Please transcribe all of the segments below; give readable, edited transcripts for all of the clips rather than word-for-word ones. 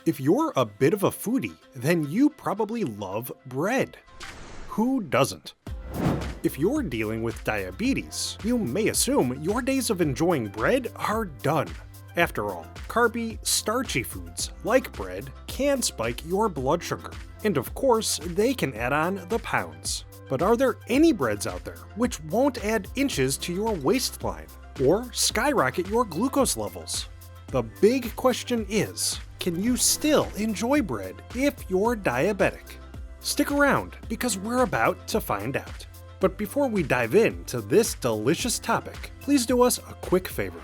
If you're a bit of a foodie, then you probably love bread. Who doesn't? If you're dealing with diabetes, you may assume your days of enjoying bread are done. After all, carby, starchy foods, like bread, can spike your blood sugar. And of course, they can add on the pounds. But are there any breads out there which won't add inches to your waistline or skyrocket your glucose levels? The big question is, can you still enjoy bread if you're diabetic? Stick around because we're about to find out. But before we dive into this delicious topic, please do us a quick favor.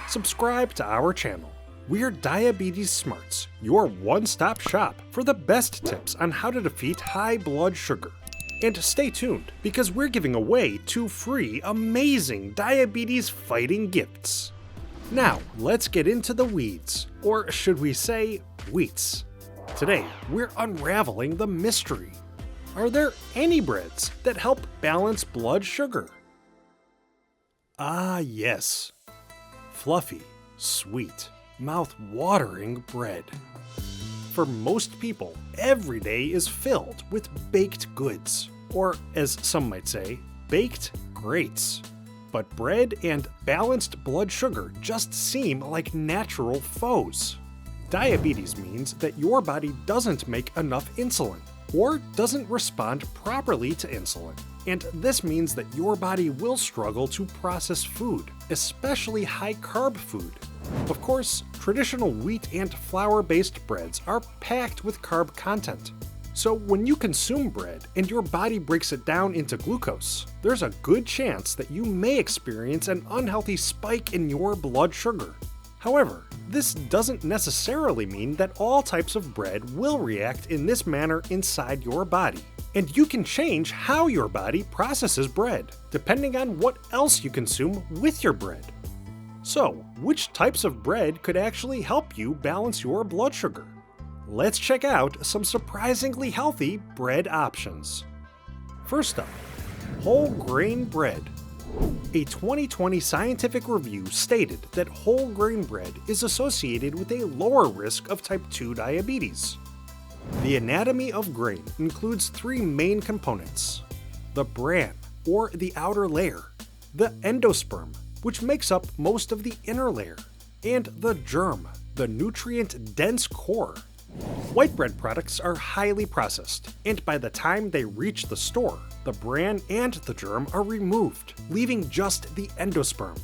Subscribe to our channel. We're Diabetes Smarts, your one-stop shop for the best tips on how to defeat high blood sugar. And stay tuned, because we're giving away 2 free, amazing diabetes-fighting gifts. Now, let's get into the weeds, or should we say, wheats. Today, we're unraveling the mystery. Are there any breads that help balance blood sugar? Ah, yes. Fluffy, sweet, mouth-watering bread. For most people, every day is filled with baked goods, or as some might say, baked greats. But bread and balanced blood sugar just seem like natural foes. Diabetes means that your body doesn't make enough insulin, or doesn't respond properly to insulin. And this means that your body will struggle to process food, especially high-carb food. Of course, traditional wheat and flour-based breads are packed with carb content. So when you consume bread and your body breaks it down into glucose, there's a good chance that you may experience an unhealthy spike in your blood sugar. However, this doesn't necessarily mean that all types of bread will react in this manner inside your body. And you can change how your body processes bread, depending on what else you consume with your bread. So, which types of bread could actually help you balance your blood sugar? Let's check out some surprisingly healthy bread options. First up, whole grain bread. A 2020 scientific review stated that whole grain bread is associated with a lower risk of type 2 diabetes. The anatomy of grain includes 3 main components: the bran, or the outer layer, the endosperm, which makes up most of the inner layer, and the germ, the nutrient-dense core. White bread products are highly processed, and by the time they reach the store, the bran and the germ are removed, leaving just the endosperm.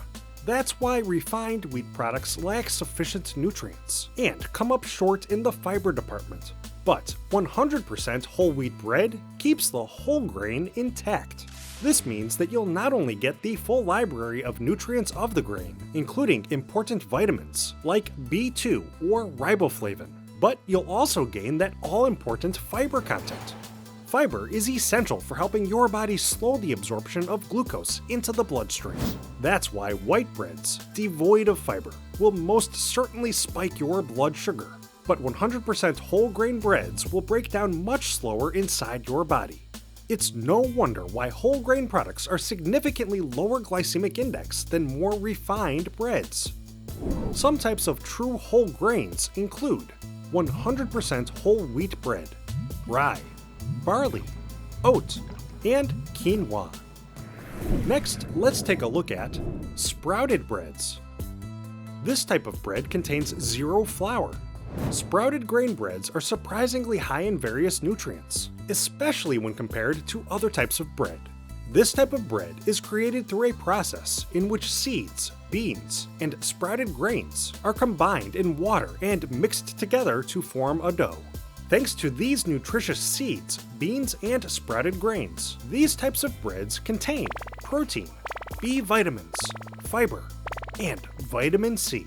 That's why refined wheat products lack sufficient nutrients and come up short in the fiber department. But 100% whole wheat bread keeps the whole grain intact. This means that you'll not only get the full library of nutrients of the grain, including important vitamins like B2 or riboflavin, but you'll also gain that all-important fiber content. Fiber is essential for helping your body slow the absorption of glucose into the bloodstream. That's why white breads, devoid of fiber, will most certainly spike your blood sugar. But 100% whole grain breads will break down much slower inside your body. It's no wonder why whole grain products are significantly lower glycemic index than more refined breads. Some types of true whole grains include 100% whole wheat bread, rye, barley, oat, and quinoa. Next, let's take a look at sprouted breads. This type of bread contains 0 flour. Sprouted grain breads are surprisingly high in various nutrients, especially when compared to other types of bread. This type of bread is created through a process in which seeds, beans, and sprouted grains are combined in water and mixed together to form a dough. Thanks to these nutritious seeds, beans, and sprouted grains, these types of breads contain protein, B vitamins, fiber, and vitamin C.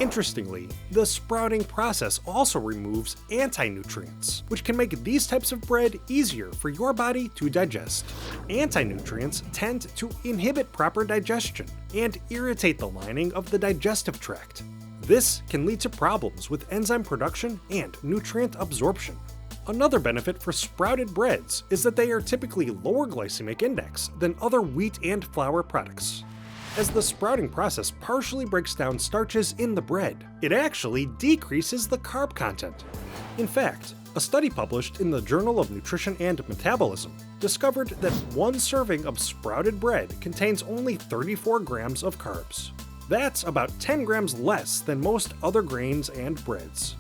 Interestingly, the sprouting process also removes anti-nutrients, which can make these types of bread easier for your body to digest. Anti-nutrients tend to inhibit proper digestion and irritate the lining of the digestive tract. This can lead to problems with enzyme production and nutrient absorption. Another benefit for sprouted breads is that they are typically lower glycemic index than other wheat and flour products. as the sprouting process partially breaks down starches in the bread. It actually decreases the carb content. In fact, a study published in the Journal of Nutrition and Metabolism discovered that one serving of sprouted bread contains only 34 grams of carbs. That's about 10 grams less than most other grains and breads.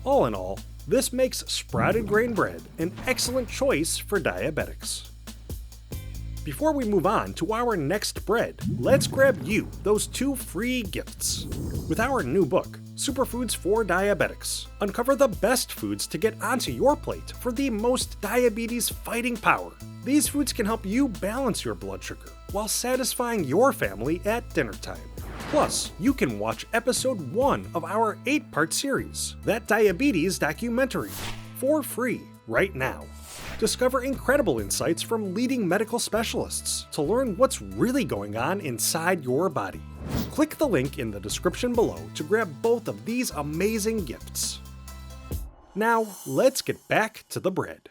All in all, this makes sprouted grain bread an excellent choice for diabetics. Before we move on to our next bread, let's grab you those 2 free gifts. With our new book, Superfoods for Diabetics, uncover the best foods to get onto your plate for the most diabetes-fighting power. These foods can help you balance your blood sugar while satisfying your family at dinner time. Plus, you can watch episode 1 of our 8-part series, That Diabetes Documentary, for free right now. Discover incredible insights from leading medical specialists to learn what's really going on inside your body. Click the link in the description below to grab both of these amazing gifts. Now, let's get back to the bread.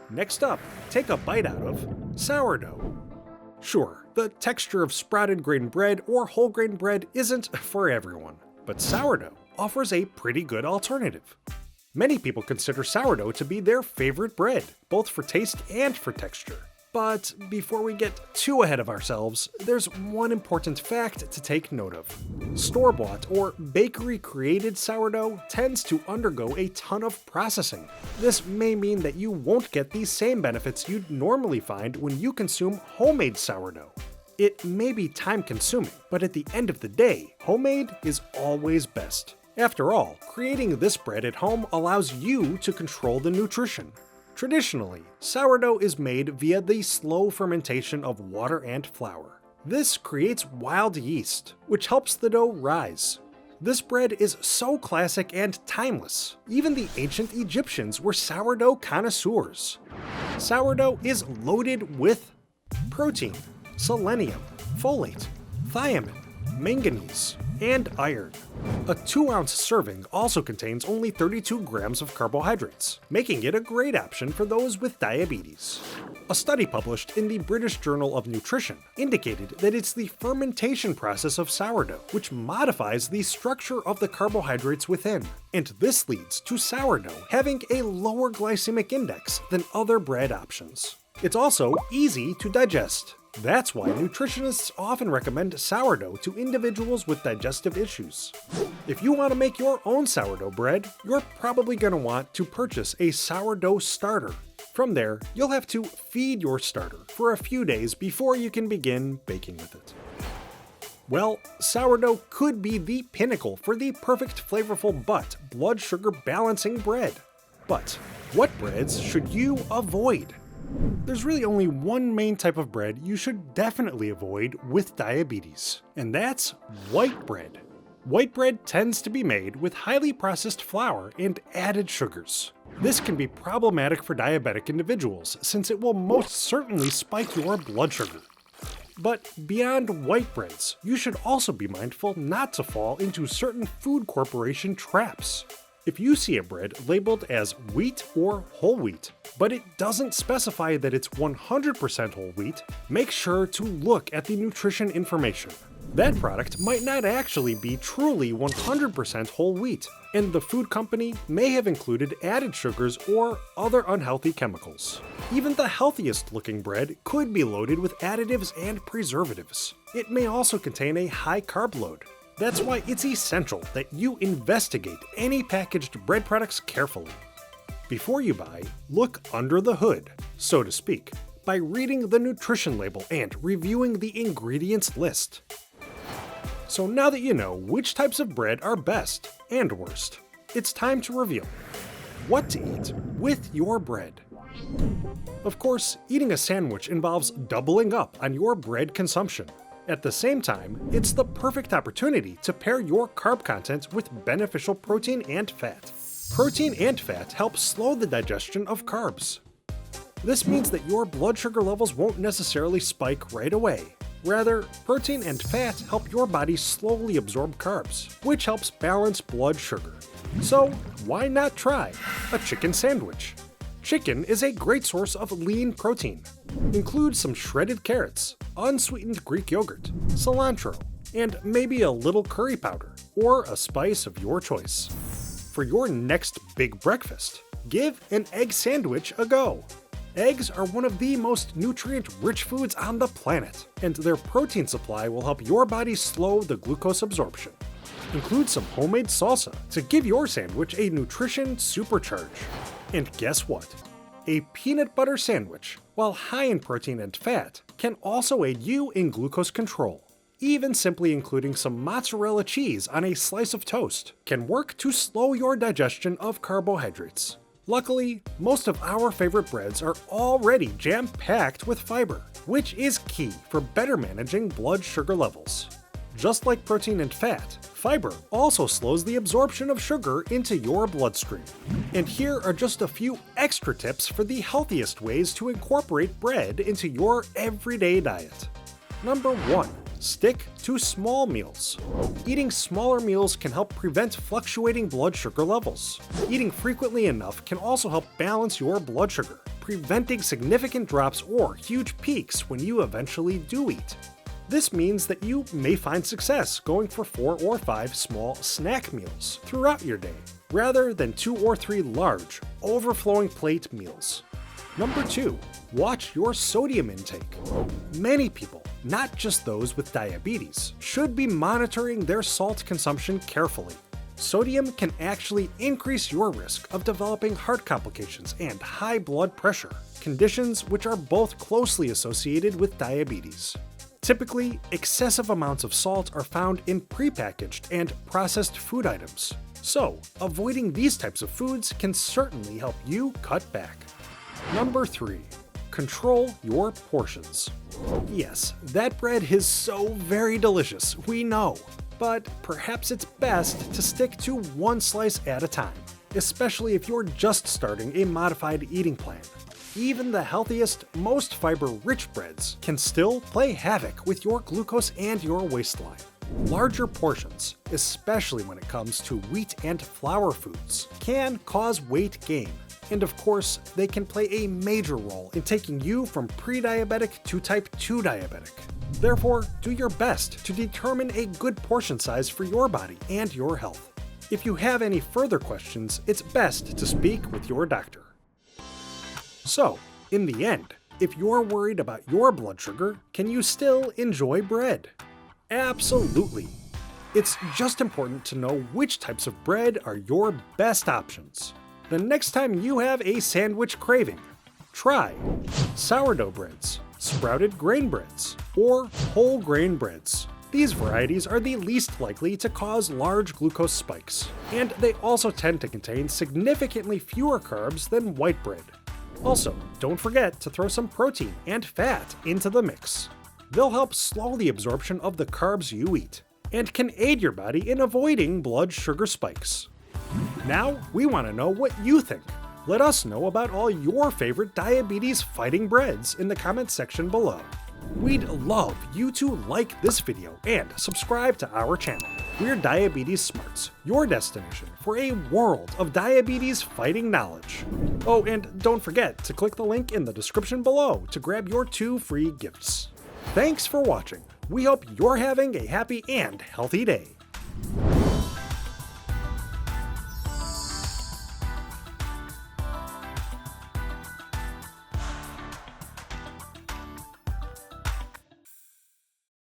Next up, take a bite out of sourdough. Sure, the texture of sprouted grain bread or whole grain bread isn't for everyone, but sourdough offers a pretty good alternative. Many people consider sourdough to be their favorite bread, both for taste and for texture. But before we get too ahead of ourselves, there's one important fact to take note of. Store-bought or bakery-created sourdough tends to undergo a ton of processing. This may mean that you won't get the same benefits you'd normally find when you consume homemade sourdough. It may be time-consuming, but at the end of the day, homemade is always best. After all, creating this bread at home allows you to control the nutrition. Traditionally, sourdough is made via the slow fermentation of water and flour. This creates wild yeast, which helps the dough rise. This bread is so classic and timeless. Even the ancient Egyptians were sourdough connoisseurs. Sourdough is loaded with protein, selenium, folate, thiamine, manganese, and iron. A 2-ounce serving also contains only 32 grams of carbohydrates, making it a great option for those with diabetes. A study published in the British Journal of Nutrition indicated that it's the fermentation process of sourdough which modifies the structure of the carbohydrates within, and this leads to sourdough having a lower glycemic index than other bread options. It's also easy to digest. That's why nutritionists often recommend sourdough to individuals with digestive issues. If you want to make your own sourdough bread, you're probably going to want to purchase a sourdough starter. From there, you'll have to feed your starter for a few days before you can begin baking with it. Well, sourdough could be the pinnacle for the perfect flavorful but blood sugar balancing bread. But what breads should you avoid? There's really only one main type of bread you should definitely avoid with diabetes, and that's white bread. White bread tends to be made with highly processed flour and added sugars. This can be problematic for diabetic individuals since it will most certainly spike your blood sugar. But beyond white breads, you should also be mindful not to fall into certain food corporation traps. If you see a bread labeled as wheat or whole wheat, but it doesn't specify that it's 100% whole wheat, make sure to look at the nutrition information. That product might not actually be truly 100% whole wheat, and the food company may have included added sugars or other unhealthy chemicals. Even the healthiest looking bread could be loaded with additives and preservatives. It may also contain a high carb load. That's why it's essential that you investigate any packaged bread products carefully. Before you buy, look under the hood, so to speak, by reading the nutrition label and reviewing the ingredients list. So now that you know which types of bread are best and worst, it's time to reveal what to eat with your bread. Of course, eating a sandwich involves doubling up on your bread consumption. At the same time, it's the perfect opportunity to pair your carb content with beneficial protein and fat. Protein and fat help slow the digestion of carbs. This means that your blood sugar levels won't necessarily spike right away. Rather, protein and fat help your body slowly absorb carbs, which helps balance blood sugar. So, why not try a chicken sandwich? Chicken is a great source of lean protein. Include some shredded carrots, unsweetened Greek yogurt, cilantro, and maybe a little curry powder, or a spice of your choice. For your next big breakfast, give an egg sandwich a go. Eggs are one of the most nutrient-rich foods on the planet, and their protein supply will help your body slow the glucose absorption. Include some homemade salsa to give your sandwich a nutrition supercharge. And guess what? A peanut butter sandwich, while high in protein and fat, can also aid you in glucose control. Even simply including some mozzarella cheese on a slice of toast can work to slow your digestion of carbohydrates. Luckily, most of our favorite breads are already jam-packed with fiber, which is key for better managing blood sugar levels. Just like protein and fat, fiber also slows the absorption of sugar into your bloodstream. And here are just a few extra tips for the healthiest ways to incorporate bread into your everyday diet. Number 1. Stick to small meals. Eating smaller meals can help prevent fluctuating blood sugar levels. Eating frequently enough can also help balance your blood sugar, preventing significant drops or huge peaks when you eventually do eat. This means that you may find success going for 4 or 5 small snack meals throughout your day, rather than 2 or 3 large, overflowing plate meals. Number 2. Watch your sodium intake. Many people, not just those with diabetes, should be monitoring their salt consumption carefully. Sodium can actually increase your risk of developing heart complications and high blood pressure, conditions which are both closely associated with diabetes. Typically, excessive amounts of salt are found in prepackaged and processed food items, so avoiding these types of foods can certainly help you cut back. Number 3. Control your portions. Yes, that bread is so very delicious, we know, but perhaps it's best to stick to one slice at a time, especially if you're just starting a modified eating plan. Even the healthiest, most fiber-rich breads can still play havoc with your glucose and your waistline. Larger portions, especially when it comes to wheat and flour foods, can cause weight gain. And of course, they can play a major role in taking you from pre-diabetic to type 2 diabetic. Therefore, do your best to determine a good portion size for your body and your health. If you have any further questions, it's best to speak with your doctor. So, in the end, if you're worried about your blood sugar, can you still enjoy bread? Absolutely. It's just important to know which types of bread are your best options. The next time you have a sandwich craving, try sourdough breads, sprouted grain breads, or whole grain breads. These varieties are the least likely to cause large glucose spikes, and they also tend to contain significantly fewer carbs than white bread. Also, don't forget to throw some protein and fat into the mix. They'll help slow the absorption of the carbs you eat, and can aid your body in avoiding blood sugar spikes. Now, we want to know what you think. Let us know about all your favorite diabetes-fighting breads in the comments section below. We'd love you to like this video and subscribe to our channel. We're Diabetes Smarts, your destination for a world of diabetes-fighting knowledge. Oh, and don't forget to click the link in the description below to grab your 2 free gifts. Thanks for watching. We hope you're having a happy and healthy day.